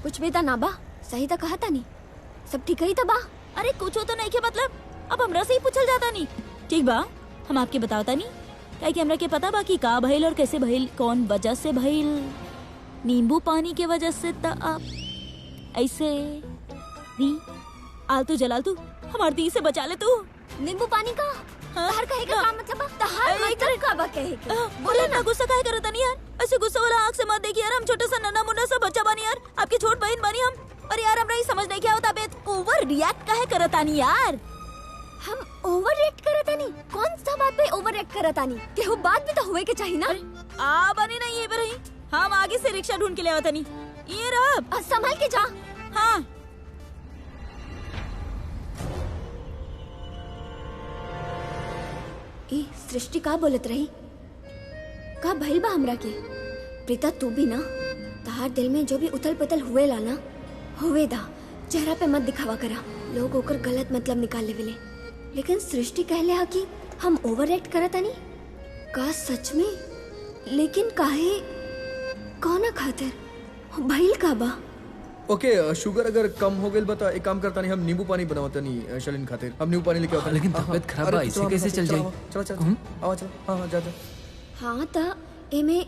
कुछ भी था ना बा, सही था कहा था नहीं, सब ठीक ही था बा। अरे कुछ हो तो नहीं के मतलब अब हमरा से ही पूछल जाता नहीं। ठीक बा, हम आपके बतावता नहीं क्या कि हमरा के पता बा कि का भइल और कैसे भइल, कौन वजह से भइल। नींबू पानी के वजह से त आप ऐसे नी आलतू जलालतू हमार दी से बचा ले तू। नींबू पानी का तहर कहे का काम मतलब तहर मतलब का बा कहे के? बोले ना गुस्सा काहे करता नहीं यार? ऐसे गुस्सा वाला आँख से मत देखिए यार, हम छोटा सा नन्हा मुन्ना सा बच्चा बानी यार, आपकी छोट बहन बानी हम। और यार हमरा ही समझ नहीं क्या होता बे, ओवर रिएक्ट काहे करता नहीं यार? हम ओवर रिएक्ट करता नहीं? कौन सा बात पे ओवर रिएक्ट करता नहीं? कि वो बात भी तो हुए के चाहिए ना। आ बनी नहीं ये पे रही, हम आगे से रिक्शा ढूंढ के ले आवता नहीं। ये रहा, संभाल के जा। हाँ ए सृष्टि का बोलत रही? का भइल बा हमरा के? प्रीता तू भी ना, तहार दिल में जो भी उथल पुथल हुए ला ना हुए दा, चेहरा पे मत दिखावा करा, लोग ओकर गलत मतलब निकाल लेवेले। लेकिन सृष्टि कहले हा कि हम ओवर एक्ट करता नहीं का? सच में? लेकिन काहे, कौन खातिर भइल का बा? ओके शुगर अगर कम हो गइल बता एक काम करता नहीं, हम नींबू पानी बनावता नहीं शलिन खातिर। हम नींबू पानी लेके आवता। लेकिन तबीयत खराब बा, ऐसे कैसे चल जाई? चलो चलो आवा चलो। हाँ जा जा। हाँ ता एमे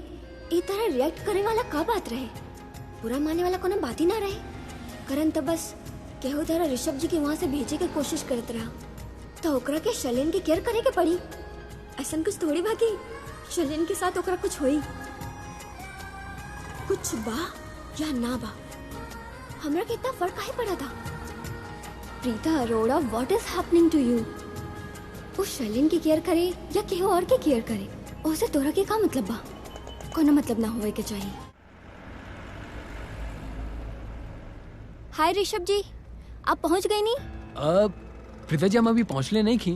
ई तरह रिएक्ट करे वाला का बात रहे? बुरा माने वाला कोनो बात ही ना रहे। करन त बस केहू तरह ऋषभ जी के वहाँ से भेजे के कोशिश करत रहा, तो ओकरा के शलिन की केयर करे के पड़ी। ऐसा कुछ थोड़ी बाकी शलिन के साथ ओकरा कुछ होई, कुछ बा या ना बा, हमरा के इतना फर्क काहे पड़ा था? Preeta Arora, what is happening to you? वो शलिन की केयर करे या केहू और की केयर करे, उसे तोरा के का मतलब बा? कोनो मतलब ना होवे के चाहिए। हाय ऋषभ जी, आप पहुंच गए नी? प्रीता जी हम अभी पहुंचले नहीं की।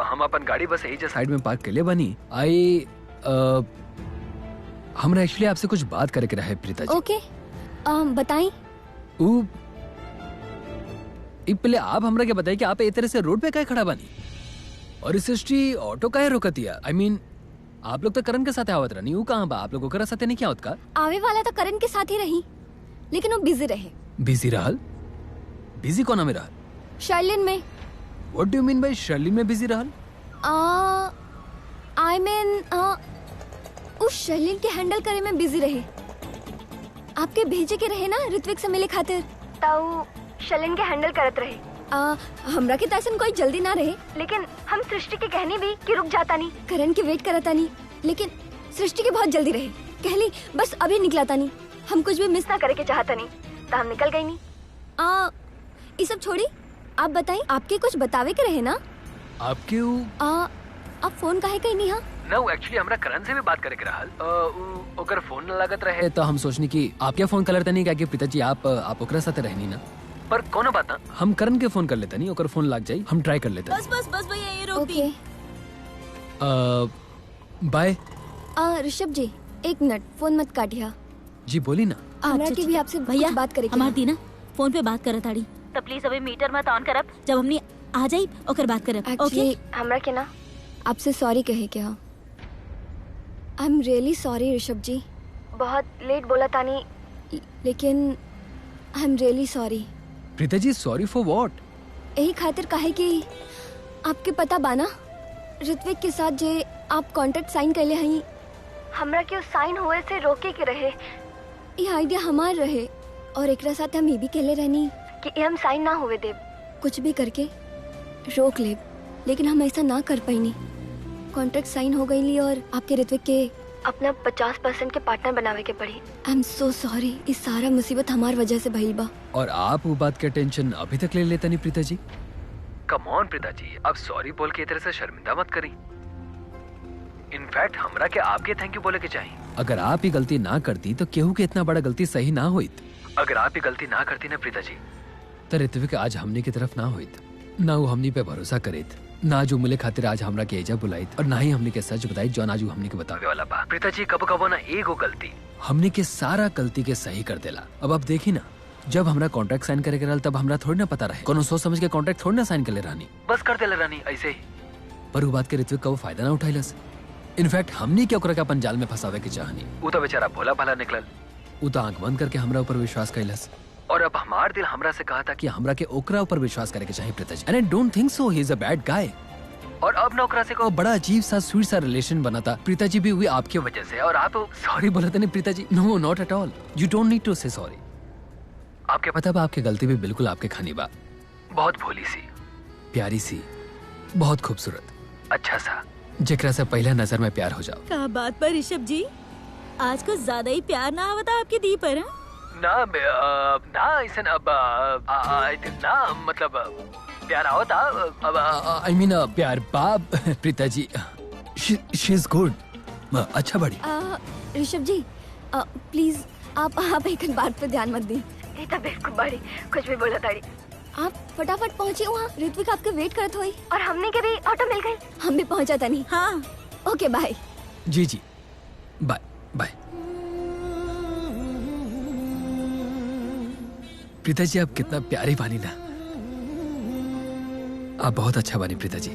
हम अपन गाड़ी बस यही साइड में पार्क कर ले बनी। आई हमरा एक्चुअली आपसे कुछ बात करे के रहे प्रीता जी। ओके बताई। पहले आप हमरा के बताइए कि आप ए तरह से रोड पे काहे खड़ा बनी और सृष्टि ऑटो काहे रोकतिया? आई मीन आप लोग तो करण के साथ आवत रहनी, वो कहाँ बा? आप लोग ओकरा साथे नहीं क्या होत का? आवे वाला तो करण के साथ ही रही, लेकिन वो बिजी रहे। बिजी रहल? बिजी कोना में रहल? शर्लिन में। What do you mean by Sherlyn में बिजी रहल? आई मीन उस शर्लिन के हैंडल करे में बिजी रहे। आपके भेजे के रहे ना ऋत्विक से मिले खातिर, ताऊ शर्लिन के हैंडल करत रहे। हमरा के तैसन कोई जल्दी ना रहे, लेकिन हम सृष्टि के कहने भी कि रुक जाता नहीं, करण के वेट करता नहीं, लेकिन सृष्टि के बहुत जल्दी रहे। कहली बस अभी निकलाता नहीं, हम कुछ भी मिस ना करे के चाहता नहीं, तो हम निकल गई नहीं। ये सब छोड़ी, आप बताइए आपके कुछ बतावे के रहे ना? आपके आप फोन काहे कहीं नहीं? हाँ नो एक्चुअली हमरा करण से भी बात करे के रहल, ओकर फोन न लागत रहे तो हम सोचनी कि आप क्या फोन करते नहीं क्या कि पिताजी आप ओकरा साथे रहनी ना, पर कोनो बात ना, हम करण के फोन कर लेते नहीं, ओकर फोन लाग जाई, हम ट्राई कर लेते। बस बस बस भैया ये रोक दी। बाय। ऋषभ जी एक मिनट, फोन मत काटिया। जी बोली ना। हमरा की भी आपसे भैया बात करे हमार दी ना फोन पे बात करत आड़ी, तो प्लीज अभी मीटर मत ऑन करब, जब हमनी आ जाई ओकर बात करब। ओके हमरा के ना आपसे सॉरी कहे क्या? I am really sorry Rishabh जी। बहुत लेट बोला तानी, लेकिन I am really sorry. Preeta ji sorry for what? यही खातिर काहे कि आपके पता बाना ऋत्विक के साथ जे आप कॉन्ट्रैक्ट साइन कैले हई, हमरा के साइन होए से रोके के रहे। ये आइडिया हमार रहे और एकरा साथ हम ये भी कहले रहनी कि हम साइन ना होवे देब, कुछ भी करके रोक लेब, लेकिन हम ऐसा ना कर पाईनी। कॉन्ट्रैक्ट साइन हो गईली और आपके ऋत्विक के अपना 50% के पार्टनर बनावे के पड़ी। आई एम सो सॉरी, इस सारा मुसीबत हमार वजह से भइल बा। और आप वो बात का टेंशन अभी तक ले लेता नहीं प्रीता जी? कम ऑन प्रीता जी, अब सॉरी बोल के इधर से शर्मिंदा मत करी। इनफैक्ट हमरा के आपके थैंक यू बोले के चाहिए। अगर आप ही गलती ना करती तो केहू के इतना बड़ा गलती सही ना होइत। अगर आप ही गलती ना करती ना प्रीता जी, तो ऋत्विक आज हमनी की तरफ ना होइत, ना वो हमनी पे भरोसा करेत, ना जो मिले खातिर आज हमरा के एजा बुलाइत, और ना ही हमनी के सच बताई जो आज हमनी के बतावे वाला बा। प्रीता जी कबो कबो ना एगो गलती हमनी के सारा गलती के सही कर देला। अब आप देखी ना, जब हमरा कॉन्ट्रैक्ट साइन करे के रहल तब हमरा थोड़ी ना पता रहे, कोनो सोच समझ के कॉन्ट्रैक्ट थोड़ी ना साइन कर ले रानी, बस कर देले रानी ऐसे ही। पर वो बात के ऋत्विक का वो फायदा ना उठाइलस। इनफैक्ट हमनी के ओकरा के अपन जाल में फंसावे के चाहनी। वो तो बेचारा भोला भाला निकलल, वो तो आंख बंद करके हमरा ऊपर विश्वास कैलस, और अब हमार दिल हमरा से कहा था कि हमरा के ओकरा ऊपर विश्वास करे के चाहिए Preeta ji. And I don't think so he is a bad guy. और अब ना ओकरा से को बड़ा अजीब सा स्वीट सा रिलेशन बना था प्रीता जी भी हुई आपकी वजह से, और आप सॉरी बोले थे नहीं Preeta ji. No not at all, you don't need to say sorry. आपके पता बा आपकी गलती भी बिल्कुल आपके खानी बा, बहुत भोली सी, प्यारी सी, बहुत खूबसूरत, अच्छा सा, जेकरा से पहला नजर में प्यार हो जाओ। क्या बात पर ऋषभ जी, आज कुछ ज्यादा ही प्यार ना आवता आपकी दी पर। ना ना ऐसा अब ना मतलब प्यार आओ था, अब आई मीन प्यार बाप Preeta ji, she is good, अच्छा बड़ी। ऋषभ जी प्लीज आप एक बात पे ध्यान मत दी, ये तो बिल्कुल बड़ी कुछ भी बोला ताड़ी। आप फटाफट पहुंची वहाँ, ऋत्विक आपके वेट करत हुई और हमने के भी ऑटो मिल गई, हम भी पहुंचा था नहीं। हाँ ओके बाय। जी जी बाय बाय। प्रीता जी आप कितना प्यारी बानी ना, आप बहुत अच्छा बानी प्रीता जी।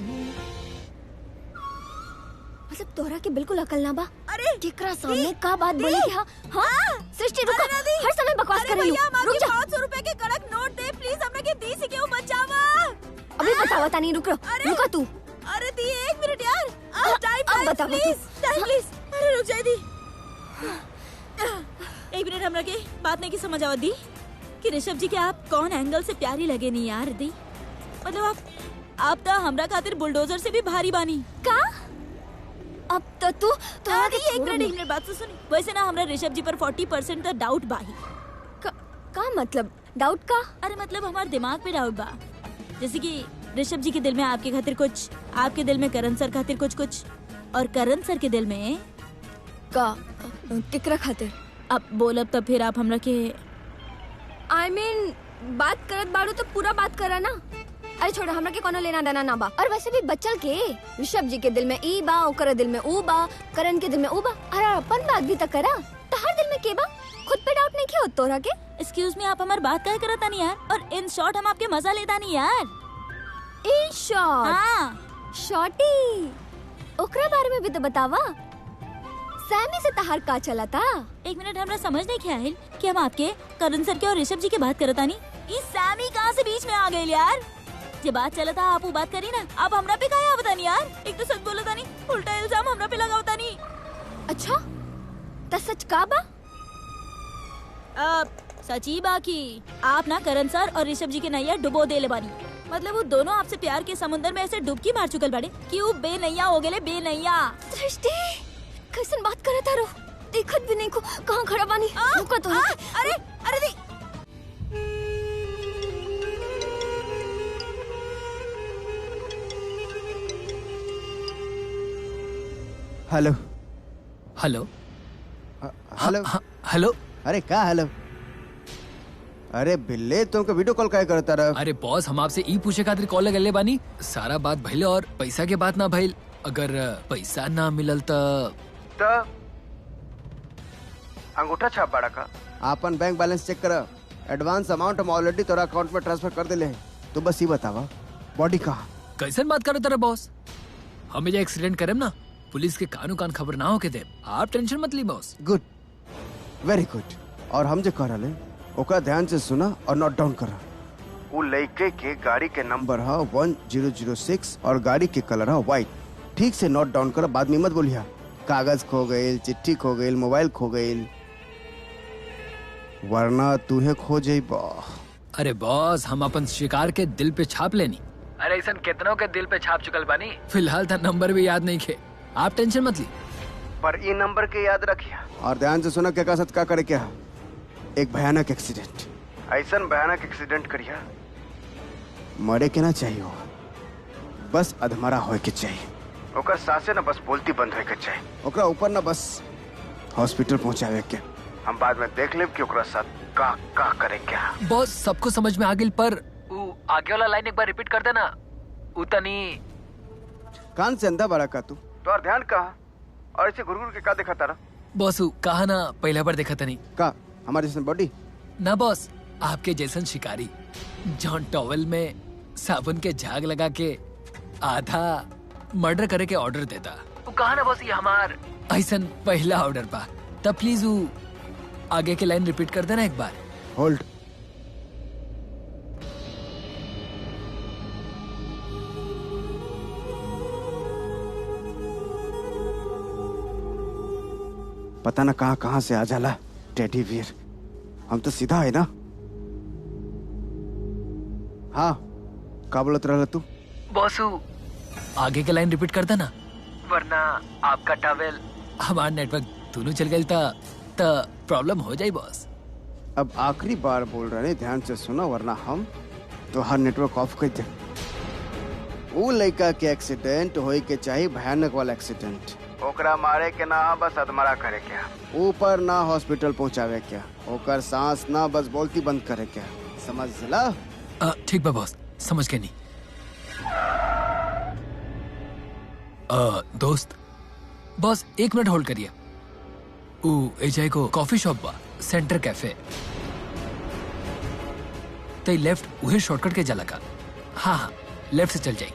मतलब तोहरा के बिल्कुल अकल ना बा। अरे केकरा सामने का बात बोली कि हाँ हाँ सृष्टि रुको, हर समय बकवास कर रही हो। रुक जा, 500 रुपए के कड़क नोट दे प्लीज, हमने के दी से क्यों बचावा। अभी बतावा तानी, रुक रुका तू। अरे दी 1 मिनट यार, टाइम बतावा प्लीज, टाइम प्लीज। अरे रुक जाए दी, 1 मिनट हमरा के बात नहीं की समझ आवा दी कि ऋषभ जी के आप कौन एंगल से प्यारी लगे नहीं यार दी। मतलब आप तो हमरा खातिर बुलडोजर से भी भारी बानी का। अब तो तू तोहरा के एक मिनट बात तो सुनी। वैसे ना हमरा ऋषभ जी पर 40% का डाउट बाही। का मतलब डाउट का? अरे मतलब हमारे दिमाग पे डाउट बा, जैसे कि ऋषभ जी के दिल में आपके खातिर कुछ, आपके दिल में करण सर खातिर कुछ, और करण सर के दिल में का केकरा खातिर। अब बोलब तब फिर आप हमरा के आई मीन बात करत बाड़ू तो पूरा बात करा ना। अरे छोड़ा, हमरा के कोनो लेना देना ना बा। और वैसे भी बच्चल के ऋषभ जी के दिल में ई बा, ओकर दिल में ऊ बा, करण के दिल में ऊ बा। अरे अपन बात भी तक करा, तो हर दिल में के बा, खुद पे डाउट नहीं किया तोरा के। एक्सक्यूज मी, आप हमारी बात काहे करता नहीं यार, और इन शॉर्ट हम आपके मजा लेता नहीं यार। In short? हाँ शॉर्टी, ओकरा बारे में भी तो बतावा। सैमी से तहार का चला था? 1 मिनट, हमरा समझ नहीं क्या है कि हम आपके करण सर के और ऋषभ जी की बात करता नहीं। ये सैमी कहाँ से बीच में आ गई यार। ये बात चला था, आप वो बात करी ना, आप हमरा पे काहे आवता नहीं यार। एक तो सच बोला था नहीं, उल्टा इल्जाम हमरा पे लगावता नहीं। अच्छा तो सच का बा? सची बाकी आप ना करण सर और ऋषभ जी के नैया डुबो दे ले बानी। मतलब वो दोनों आपसे प्यार के समुद्र में ऐसे डुबकी मार चुकल बड़े कि वो बेनैया हो गए, बेनैया। सृष्टि कैसन बात करे तारो, देखत भी नहीं को कहाँ खड़ा बानी। रुको तो। अरे अरे दी हेलो हेलो हेलो हेलो। अरे का हेलो? अरे बिल्ले तुमको वीडियो कॉल काय करता रहा? अरे बॉस, हम आपसे ई पूछे खातिर कॉल लगले बानी, सारा बात भइल और पैसा के बात ना भइल। अगर पैसा ना मिलल त अंगूठा छाप बाड़ा का। आपन बैंक बैलेंस चेक कर, एडवांस अमाउंट हम ऑलरेडी तोरा अकाउंट में ट्रांसफर कर दिले। तो बस ये बतावा बॉडी कहाँ? कैसन बात करो तेरा बॉस, हम ये एक्सीडेंट करेम ना, पुलिस के कानू कान खबर ना हो के दे। आप टेंशन मत ली बॉस। Good, very good. और हम जो कह रहे ओका ध्यान से सुना और नोट डाउन करा। वो लड़के के गाड़ी के नंबर है 1006 और गाड़ी के कलर है व्हाइट। ठीक से नोट डाउन करा, बाद में मत बोलिया कागज खो गई, चिट्ठी खो गई, मोबाइल खो गई, वरना तूहे खो जाइबा। अरे बॉस, हम अपन शिकार के दिल पे छाप लेनी। अरे ऐसा कितनों के दिल पे छाप चुकल बानी। फिलहाल तो नंबर भी याद नहीं खे, आप टेंशन मत ली। पर ये नंबर के याद रखिया और ध्यान से सुना क्या सत का करे क्या। एक भयानक एक्सीडेंट, ऐसा भयानक एक्सीडेंट करिया मरे के ना चाहिए हो, बस अधमरा होए के चाहिए। ओकर सांसें ना बस बोलती बंद होए के चाहिए, ओकरा ऊपर ना बस हॉस्पिटल पहुंचावे के। हम बाद में देख लेब कि ओकरा साथ का करे क्या। बॉस सबको समझ में आ गेल, पर आगे वाला लाइन एक बार रिपीट कर देना। उतनी कान से अंधा बड़ा का तू तो और ध्यान कहा और ऐसे घुर के का देखा तारा। बॉस कहा ना पहला बार देखा था नहीं का हमारे जैसन बॉडी ना बॉस, आपके जैसन शिकारी जॉन टॉवेल में साबुन के झाग लगा के आधा मर्डर करे के ऑर्डर देता। वो कहा ना बॉस ये हमार ऐसा पहला ऑर्डर बा। तब प्लीज वो आगे के लाइन रिपीट कर देना एक बार। होल्ड। पता ना कहां से आ जाला टेडी बियर। हम तो सीधा है ना। हाँ का बोलत रहला तू? बॉस आगे के लाइन रिपीट कर देना, वरना आपका टॉवेल हमारा नेटवर्क दोनों चल गया तो प्रॉब्लम हो जाए बॉस। अब आखिरी बार बोल रहे, ध्यान से सुना वरना हम तो हर नेटवर्क ऑफ कर दे। वो लड़का के एक्सीडेंट होए के चाहिए भयानक वाला एक्सीडेंट। ओकरा मारे के ना बस अधमरा करे क्या, ऊपर ना हॉस्पिटल पहुंचावे क्या, ओकर सांस ना बस बोलती बंद करे क्या। समझ ला? ठीक बा बॉस, समझ के नहीं। दोस्त बॉस 1 मिनट होल्ड करिए। एजाई को कॉफी शॉप बा सेंटर कैफे ते लेफ्ट उहे शॉर्टकट के जाला का। हाँ लेफ्ट से चल जाए।